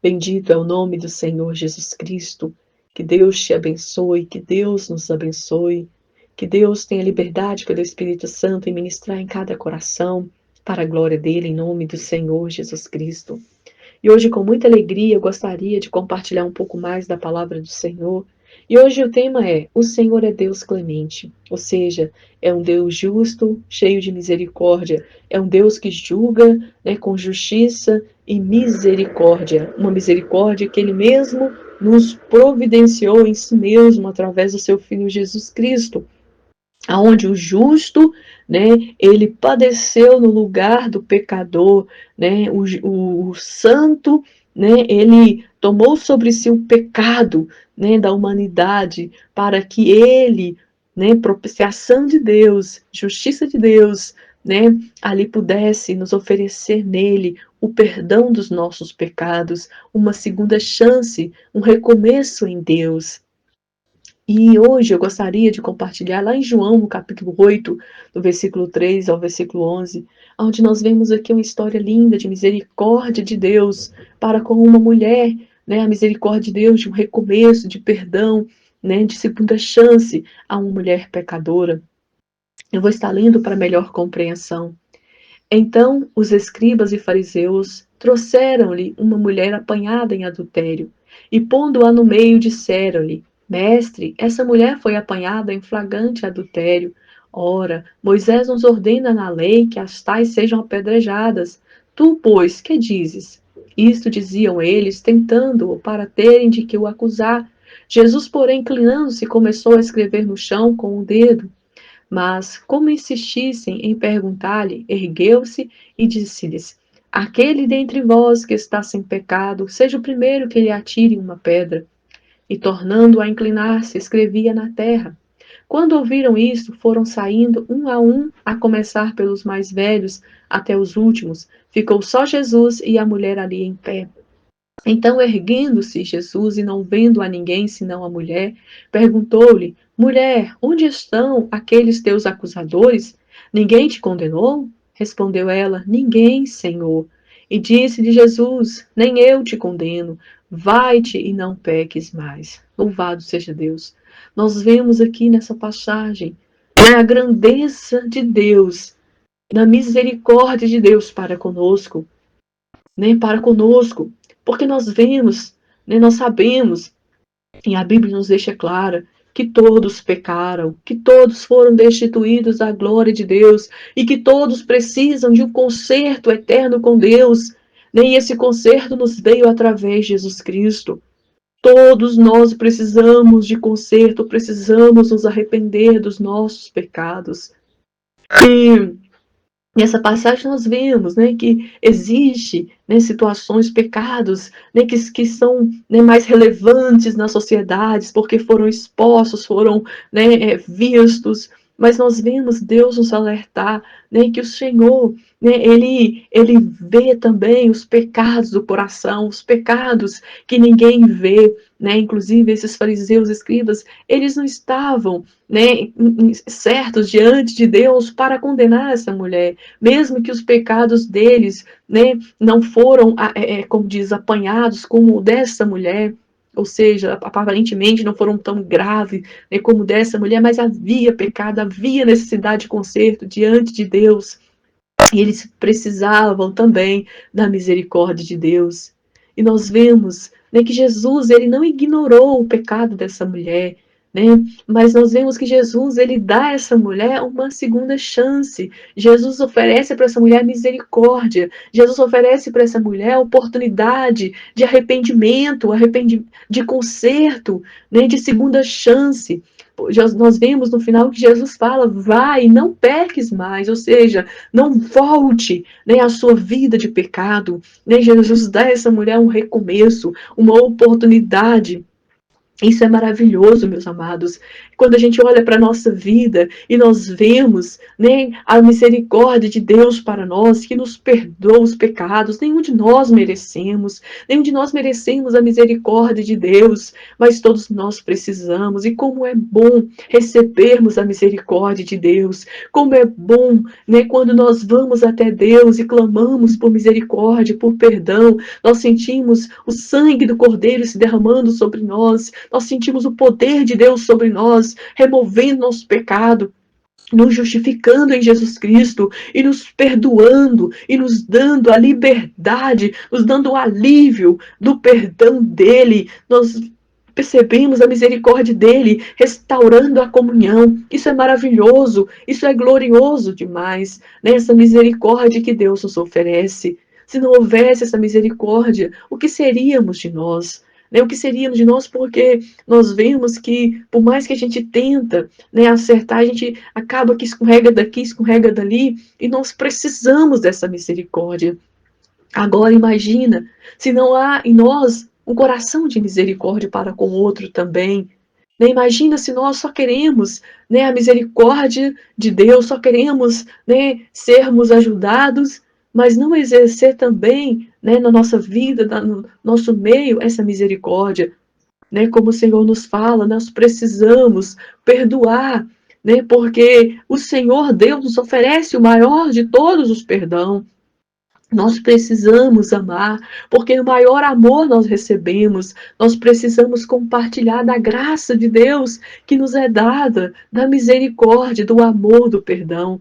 Bendito é o nome do Senhor Jesus Cristo. Que Deus te abençoe, que Deus nos abençoe, que Deus tenha liberdade pelo Espírito Santo em ministrar em cada coração, para a glória dele, em nome do Senhor Jesus Cristo. E hoje, com muita alegria, eu gostaria de compartilhar um pouco mais da palavra do Senhor. E hoje o tema é: o Senhor é Deus clemente, ou seja, é um Deus justo, cheio de misericórdia, é um Deus que julga, né, com justiça e misericórdia, uma misericórdia que Ele mesmo nos providenciou em si mesmo através do seu Filho Jesus Cristo, aonde o justo, né, ele padeceu no lugar do pecador, né, o santo, né, ele tomou sobre si o pecado, né, da humanidade, para que ele, né, propiciação de Deus, justiça de Deus, né, ali pudesse nos oferecer nele o perdão dos nossos pecados, uma segunda chance, um recomeço em Deus. E hoje eu gostaria de compartilhar lá em João, no capítulo 8, do versículo 3 ao versículo 11, onde nós vemos aqui uma história linda de misericórdia de Deus para com uma mulher, né? A misericórdia de Deus de um recomeço, de perdão, né? De segunda chance a uma mulher pecadora. Eu vou estar lendo para melhor compreensão. Então os escribas e fariseus trouxeram-lhe uma mulher apanhada em adultério, e pondo-a no meio, disseram-lhe: Mestre, essa mulher foi apanhada em flagrante adultério. Ora, Moisés nos ordena na lei que as tais sejam apedrejadas. Tu, pois, que dizes? Isto diziam eles, tentando-o para terem de que o acusar. Jesus, porém, inclinando-se, começou a escrever no chão com o dedo. Mas, como insistissem em perguntar-lhe, ergueu-se e disse-lhes: Aquele dentre vós que está sem pecado, seja o primeiro que lhe atire uma pedra. E, tornando a inclinar-se, escrevia na terra. Quando ouviram isto, foram saindo um, a começar pelos mais velhos até os últimos. Ficou só Jesus e a mulher ali em pé. Então, erguendo-se Jesus e não vendo a ninguém senão a mulher, perguntou-lhe: Mulher, onde estão aqueles teus acusadores? Ninguém te condenou? Respondeu ela: Ninguém, Senhor. E disse-lhe Jesus: Nem eu te condeno. Vai-te e não peques mais. Louvado seja Deus. Nós vemos aqui nessa passagem, né, a grandeza de Deus, na misericórdia de Deus para conosco, né, para conosco, porque nós vemos, né, nós sabemos, e a Bíblia nos deixa clara, que todos pecaram, que todos foram destituídos da glória de Deus, e que todos precisam de um conserto eterno com Deus, né, e esse conserto nos veio através de Jesus Cristo. Todos nós precisamos de conserto, precisamos nos arrepender dos nossos pecados. E nessa passagem nós vemos, né, que existe, né, situações, pecados, né, que são, né, mais relevantes nas sociedades, porque foram expostos, foram, né, vistos, mas nós vemos Deus nos alertar, né, que o Senhor, né, ele vê também os pecados do coração, os pecados que ninguém vê, né, inclusive esses fariseus, escribas, eles não estavam, né, certos diante de Deus para condenar essa mulher, mesmo que os pecados deles, né, não foram, como diz, apanhados como o dessa mulher, ou seja, aparentemente não foram tão graves, né, como o dessa mulher, mas havia pecado, havia necessidade de conserto diante de Deus, e eles precisavam também da misericórdia de Deus. E nós vemos, né, que Jesus, ele não ignorou o pecado dessa mulher, né? Mas nós vemos que Jesus, ele dá a essa mulher uma segunda chance. Jesus oferece para essa mulher misericórdia. Jesus oferece para essa mulher oportunidade de arrependimento, de conserto, né, de segunda chance. Nós vemos no final que Jesus fala: vai, não peques mais, ou seja, não volte, né, à sua vida de pecado. Né? Jesus dá a essa mulher um recomeço, uma oportunidade Isso é maravilhoso, meus amados. Quando a gente olha para a nossa vida e nós vemos, né, a misericórdia de Deus para nós, que nos perdoa os pecados, nenhum de nós merecemos a misericórdia de Deus, mas todos nós precisamos. E como é bom recebermos a misericórdia de Deus, como é bom, né, quando nós vamos até Deus e clamamos por misericórdia, por perdão, nós sentimos o sangue do Cordeiro se derramando sobre nós sentimos o poder de Deus sobre nós, removendo nosso pecado, nos justificando em Jesus Cristo e nos perdoando e nos dando a liberdade, nos dando o alívio do perdão dele. Nós percebemos a misericórdia dele, restaurando a comunhão. Isso é maravilhoso, isso é glorioso demais, né? Essa misericórdia que Deus nos oferece. Se não houvesse essa misericórdia, o que seríamos de nós? Né? O que seríamos de nós? Porque nós vemos que, por mais que a gente tenta, né, acertar, a gente acaba que escorrega daqui, escorrega dali, e nós precisamos dessa misericórdia. Agora imagina, se não há em nós um coração de misericórdia para com o outro também. Né? Imagina se nós só queremos, né, a misericórdia de Deus, só queremos, né, sermos ajudados, mas não exercer também, né, na nossa vida, no nosso meio, essa misericórdia. Né? Como o Senhor nos fala, nós precisamos perdoar, né? Porque o Senhor Deus nos oferece o maior de todos os perdão. Nós precisamos amar, porque o maior amor nós recebemos. Nós precisamos compartilhar da graça de Deus que nos é dada, da misericórdia, do amor, do perdão.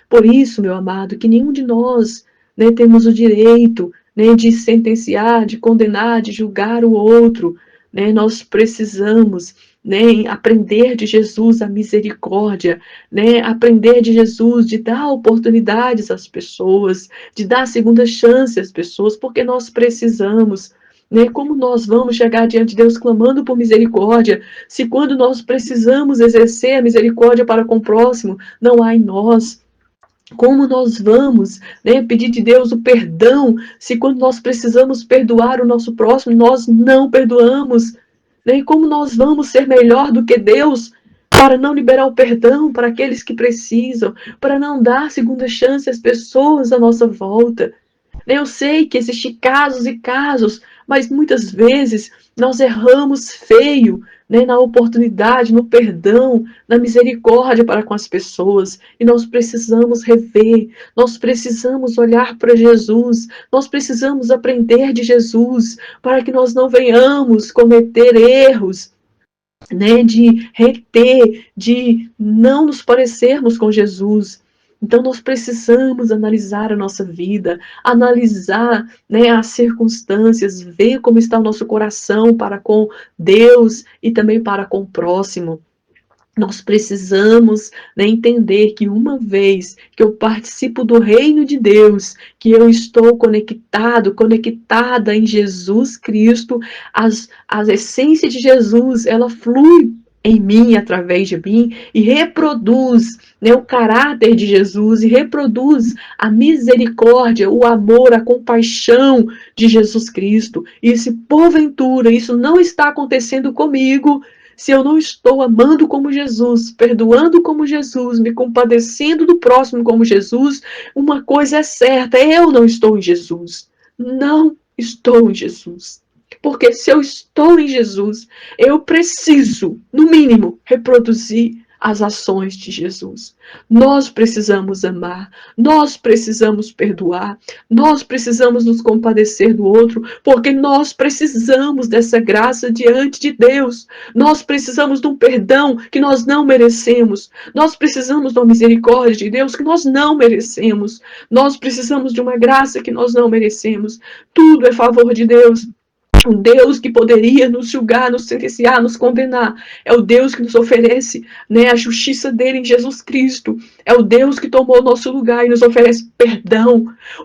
Por isso, meu amado, que nenhum de nós, né, temos o direito, né, de sentenciar, de condenar, de julgar o outro. Né? Nós precisamos, né, aprender de Jesus a misericórdia, né, aprender de Jesus de dar oportunidades às pessoas, de dar segunda chance às pessoas, porque nós precisamos. Né? Como nós vamos chegar diante de Deus clamando por misericórdia, se quando nós precisamos exercer a misericórdia para com o próximo, não há em nós? Como nós vamos, né, pedir de Deus o perdão, se quando nós precisamos perdoar o nosso próximo, nós não perdoamos? Né? E como nós vamos ser melhor do que Deus para não liberar o perdão para aqueles que precisam, para não dar segunda chance às pessoas à nossa volta? Eu sei que existem casos e casos, mas muitas vezes nós erramos feio, né, na oportunidade, no perdão, na misericórdia para com as pessoas. E nós precisamos rever, nós precisamos olhar para Jesus, nós precisamos aprender de Jesus, para que nós não venhamos cometer erros, né, de reter, de não nos parecermos com Jesus. Então, nós precisamos analisar a nossa vida, analisar, né, as circunstâncias, ver como está o nosso coração para com Deus e também para com o próximo. Nós precisamos, né, entender que uma vez que eu participo do reino de Deus, que eu estou conectada em Jesus Cristo, a essência de Jesus, ela flui em mim, através de mim, e reproduz, né, o caráter de Jesus, e reproduz a misericórdia, o amor, a compaixão de Jesus Cristo. E se porventura isso não está acontecendo comigo, se eu não estou amando como Jesus, perdoando como Jesus, me compadecendo do próximo como Jesus, uma coisa é certa, eu não estou em Jesus. Não estou em Jesus. Porque se eu estou em Jesus, eu preciso, no mínimo, reproduzir as ações de Jesus. Nós precisamos amar, nós precisamos perdoar, nós precisamos nos compadecer do outro, porque nós precisamos dessa graça diante de Deus. Nós precisamos de um perdão que nós não merecemos. Nós precisamos de uma misericórdia de Deus que nós não merecemos. Nós precisamos de uma graça que nós não merecemos. Tudo é favor de Deus. O Deus que poderia nos julgar, nos sentenciar, nos condenar, é o Deus que nos oferece, né, a justiça dele em Jesus Cristo. É o Deus que tomou o nosso lugar e nos oferece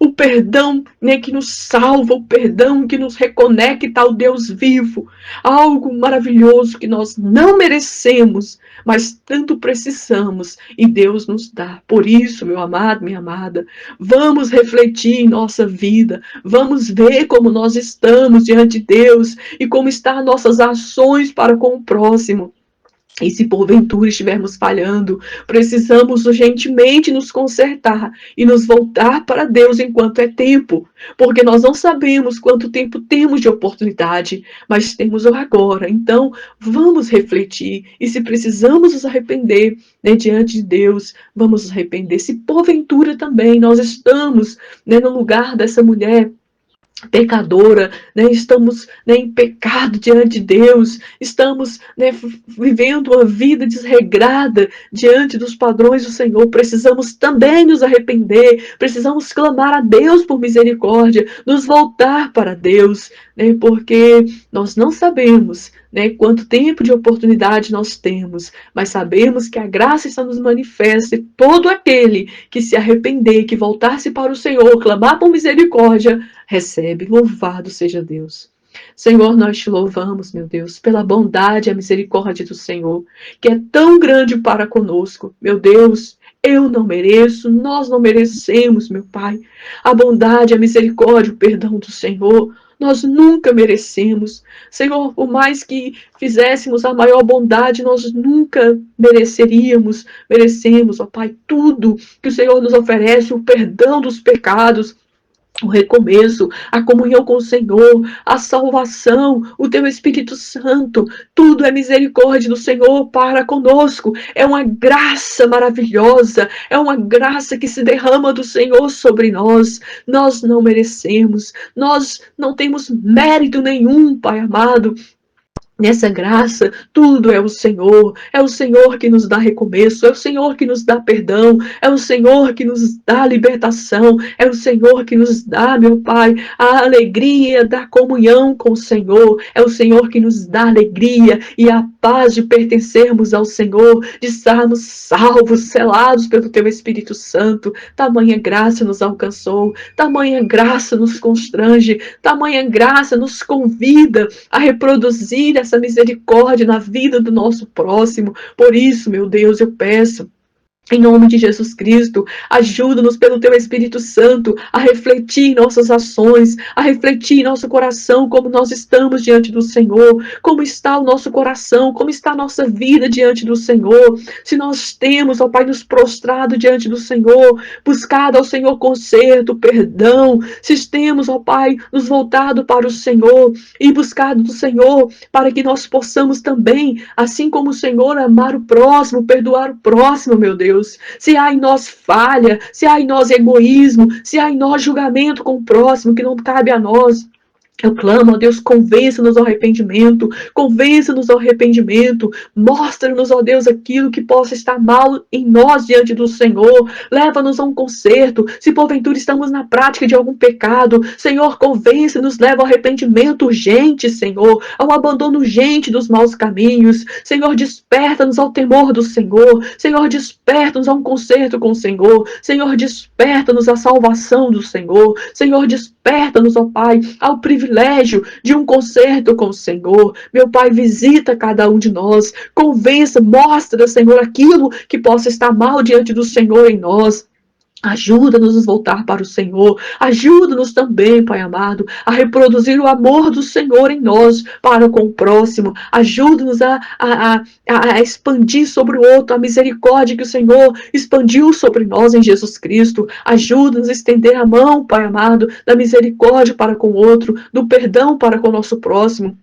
o perdão, né, que nos salva, o perdão que nos reconecta ao Deus vivo, algo maravilhoso que nós não merecemos, mas tanto precisamos, e Deus nos dá. Por isso, meu amado, minha amada, vamos refletir em nossa vida, vamos ver como nós estamos diante de Deus e como estão nossas ações para com o próximo. E se porventura estivermos falhando, precisamos urgentemente nos consertar e nos voltar para Deus enquanto é tempo, porque nós não sabemos quanto tempo temos de oportunidade, mas temos o agora. Então, vamos refletir e se precisamos nos arrepender, né, diante de Deus, vamos nos arrepender. Se porventura também nós estamos, né, no lugar dessa mulher pecadora, né, estamos, né, em pecado diante de Deus, estamos, né, vivendo uma vida desregrada diante dos padrões do Senhor, precisamos também nos arrepender, precisamos clamar a Deus por misericórdia, nos voltar para Deus, né, porque nós não sabemos, né, quanto tempo de oportunidade nós temos, mas sabemos que a graça está nos manifesta e todo aquele que se arrepender, que voltar-se para o Senhor, clamar por misericórdia, recebe. Louvado seja Deus. Senhor, nós te louvamos, meu Deus, pela bondade e a misericórdia do Senhor, que é tão grande para conosco. Meu Deus, eu não mereço, nós não merecemos, meu Pai, a bondade, a misericórdia, o perdão do Senhor. Nós nunca merecemos. Senhor, por mais que fizéssemos a maior bondade, nós nunca merecemos, ó Pai, tudo que o Senhor nos oferece, o perdão dos pecados, o recomeço, a comunhão com o Senhor, a salvação, o teu Espírito Santo, tudo é misericórdia do Senhor para conosco, é uma graça maravilhosa, é uma graça que se derrama do Senhor sobre nós. Nós não merecemos, nós não temos mérito nenhum, Pai amado. Nessa graça, tudo é o Senhor que nos dá recomeço, é o Senhor que nos dá perdão, é o Senhor que nos dá libertação, é o Senhor que nos dá, meu Pai, a alegria da comunhão com o Senhor, é o Senhor que nos dá alegria e a paz de pertencermos ao Senhor, de estarmos salvos, selados pelo Teu Espírito Santo. Tamanha graça nos alcançou, tamanha graça nos constrange, tamanha graça nos convida a reproduzir essa misericórdia na vida do nosso próximo. Por isso, meu Deus, eu peço, em nome de Jesus Cristo, ajuda-nos pelo Teu Espírito Santo a refletir em nossas ações, a refletir em nosso coração como nós estamos diante do Senhor, como está o nosso coração, como está a nossa vida diante do Senhor. Se nós temos, ó Pai, nos prostrado diante do Senhor, buscado ao Senhor conserto, perdão, se temos, ó Pai, nos voltado para o Senhor e buscado do Senhor para que nós possamos também, assim como o Senhor, amar o próximo, perdoar o próximo, meu Deus. Se há em nós falha, se há em nós egoísmo, se há em nós julgamento com o próximo que não cabe a nós, eu clamo, ó Deus, convença-nos ao arrependimento, mostra-nos, ó Deus, aquilo que possa estar mal em nós diante do Senhor, leva-nos a um conserto, se porventura estamos na prática de algum pecado, Senhor, convença-nos, leva ao arrependimento urgente, Senhor, ao abandono urgente dos maus caminhos, Senhor, desperta-nos ao temor do Senhor, Senhor, desperta-nos a um conserto com o Senhor, Senhor, desperta-nos à salvação do Senhor, Senhor, desperta-nos, ó Pai, ao privilégio de um concerto com o Senhor. Meu Pai, visita cada um de nós, convença, mostra, Senhor, aquilo que possa estar mal diante do Senhor em nós. Ajuda-nos a voltar para o Senhor. Ajuda-nos também, Pai amado, a reproduzir o amor do Senhor em nós para com o próximo. Ajuda-nos a expandir sobre o outro a misericórdia que o Senhor expandiu sobre nós em Jesus Cristo. Ajuda-nos a estender a mão, Pai amado, da misericórdia para com o outro, do perdão para com o nosso próximo.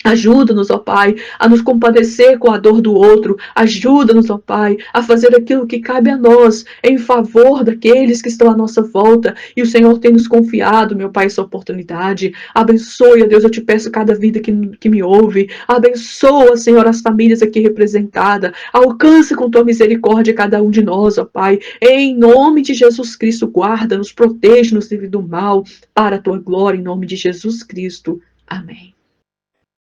Ajuda-nos, ó Pai, a nos compadecer com a dor do outro. Ajuda-nos, ó Pai, a fazer aquilo que cabe a nós, em favor daqueles que estão à nossa volta. E o Senhor tem nos confiado, meu Pai, essa oportunidade. Abençoe, ó Deus, eu te peço cada vida que me ouve. Abençoa, Senhor, as famílias aqui representadas. Alcance com tua misericórdia cada um de nós, ó Pai. Em nome de Jesus Cristo, guarda-nos, protege-nos livre do mal, para a tua glória, em nome de Jesus Cristo. Amém.